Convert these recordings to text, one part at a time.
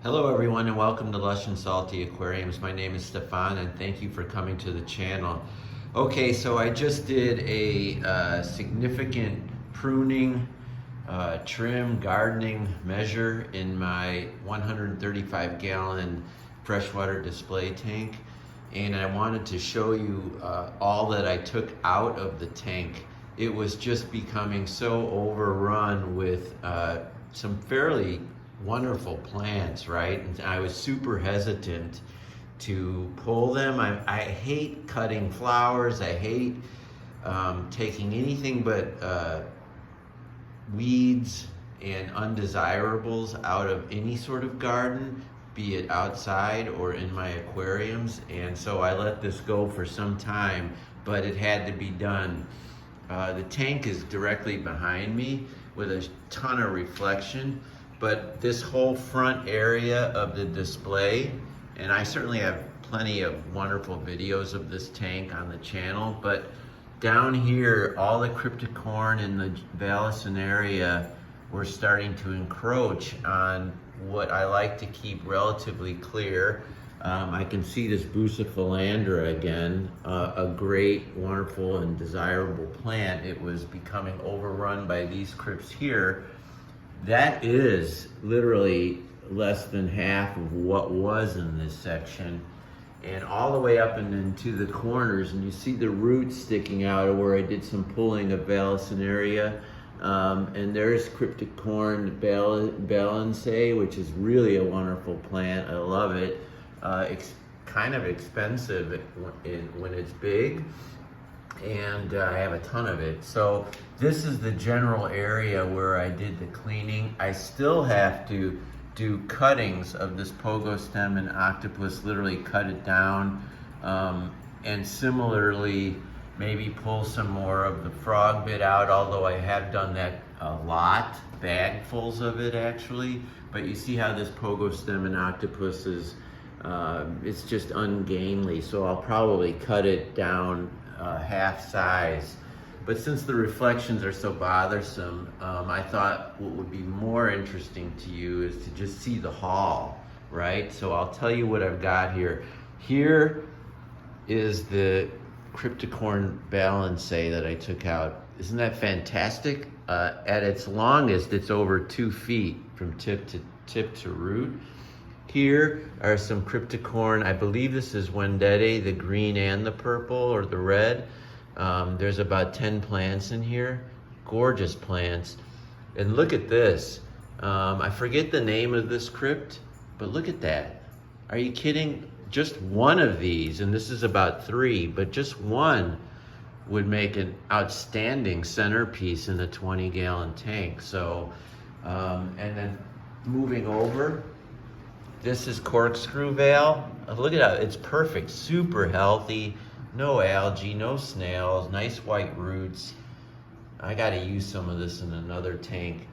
Hello everyone and welcome to Lush and Salty Aquariums. My name is Stefan and thank you for coming to the channel. Okay, so I just did a significant pruning, trim, gardening measure in my 135 gallon freshwater display tank, and I wanted to show you all that I took out of the tank. It was just becoming so overrun with some fairly wonderful plants, right? And I was super hesitant to pull them. I hate cutting flowers. I hate taking anything but weeds and undesirables out of any sort of garden, be it outside or in my aquariums. And so I let this go for some time, but it had to be done. The tank is directly behind me with a ton of reflection. But this whole front area of the display, and I certainly have plenty of wonderful videos of this tank on the channel, but down here, all the cryptocorn in the Vallisneria were starting to encroach on what I like to keep relatively clear. I can see this bucephalandra again, a great, wonderful, and desirable plant. It was becoming overrun by these crypts here. That is literally less than half of what was in this section, and all the way up and into the corners, and you see the roots sticking out of where I did some pulling of Vallisneria, and there's cryptocorn balansae, which is really a wonderful plant. I love it. It's kind of expensive when it's big, and I have a ton of it. So this is the general area where I did the cleaning. I still have to do cuttings of this pogo stem and octopus, literally cut it down, and similarly maybe pull some more of the frog bit out, although I have done that a lot, bagfuls of it actually. But you see how this pogo stem and octopus is, it's just ungainly, so I'll probably cut it down half size. But since the reflections are so bothersome, I thought what would be more interesting to you is to just see the haul, right? So I'll tell you what I've got here. Here is the cryptocorn balansae that I took out. Isn't that fantastic? At its longest, it's over 2 feet from tip to root. Here are some cryptocorn. I believe this is Wendete, the green and the purple or the red. There's about 10 plants in here, gorgeous plants. And look at this. I forget the name of this crypt, but look at that. Are you kidding? Just one of these, and this is about 3, but just one would make an outstanding centerpiece in a 20-gallon tank. So, and then moving over, this is corkscrew vale. Look at that, it's perfect, super healthy, no algae, no snails, nice white roots. I gotta use some of this in another tank.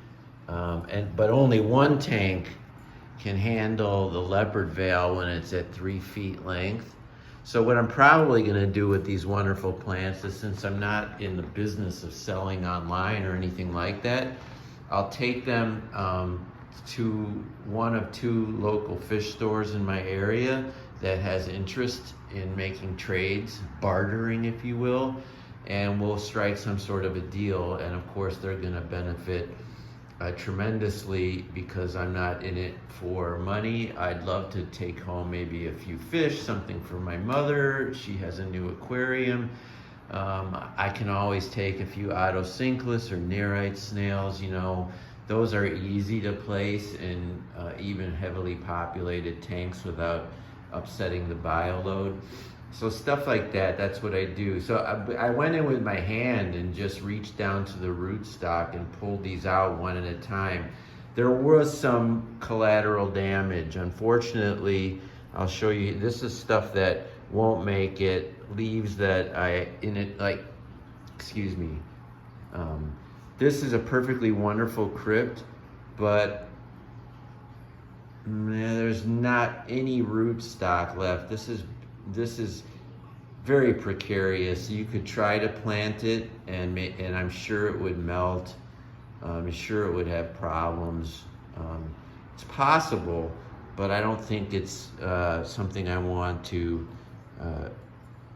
But only one tank can handle the leopard vale when it's at 3 feet length. So what I'm probably gonna do with these wonderful plants is, since I'm not in the business of selling online or anything like that, I'll take them to one of 2 local fish stores in my area that has interest in making trades, bartering if you will, and we'll strike some sort of a deal. And of course they're gonna benefit tremendously because I'm not in it for money. I'd love to take home maybe a few fish, something for my mother. She has a new aquarium. I can always take a few otocinclus or nerite snails, you know. Those are easy to place in even heavily populated tanks without upsetting the bioload. So stuff like that, that's what I do. So I went in with my hand and just reached down to the rootstock and pulled these out one at a time. There was some collateral damage. Unfortunately, I'll show you, this is stuff that won't make it, leaves that excuse me. This is a perfectly wonderful crypt, but there's not any rootstock left. This is very precarious. You could try to plant it, and I'm sure it would melt. I'm sure it would have problems. It's possible, but I don't think it's something I want to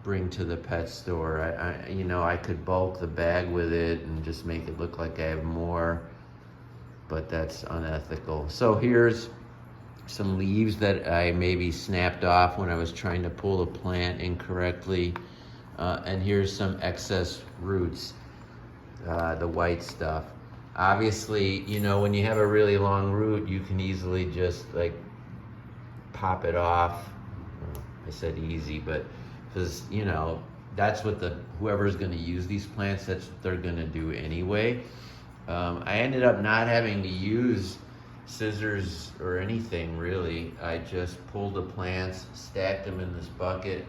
bring to the pet store. I could bulk the bag with it and just make it look like I have more, but that's unethical. So here's some leaves that I maybe snapped off when I was trying to pull the plant incorrectly. And here's some excess roots, the white stuff. Obviously, when you have a really long root, you can easily just like pop it off. I said easy, but because that's what whoever's going to use these plants, that's what they're going to do anyway. I ended up not having to use scissors or anything really. I just pulled the plants, stacked them in this bucket,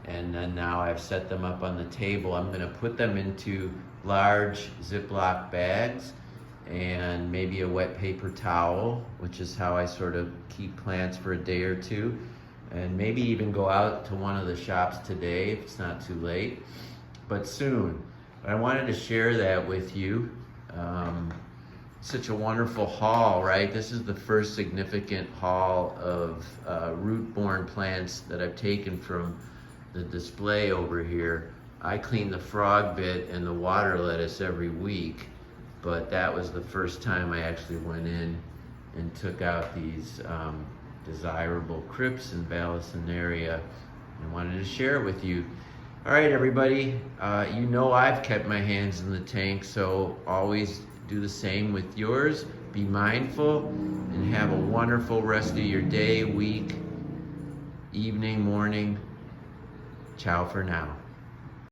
and then now I've set them up on the table. I'm going to put them into large Ziploc bags and maybe a wet paper towel, which is how I sort of keep plants for a day or two, and maybe even go out to one of the shops today if it's not too late, but soon. But I wanted to share that with you. Such a wonderful haul, right? This is the first significant haul of root-borne plants that I've taken from the display over here. I clean the frog bit and the water lettuce every week, but that was the first time I actually went in and took out these desirable crypts in Vallisneria and wanted to share it with you. All right, everybody, I've kept my hands in the tank, so always do the same with yours. Be mindful and have a wonderful rest of your day, week, evening, morning. Ciao for now.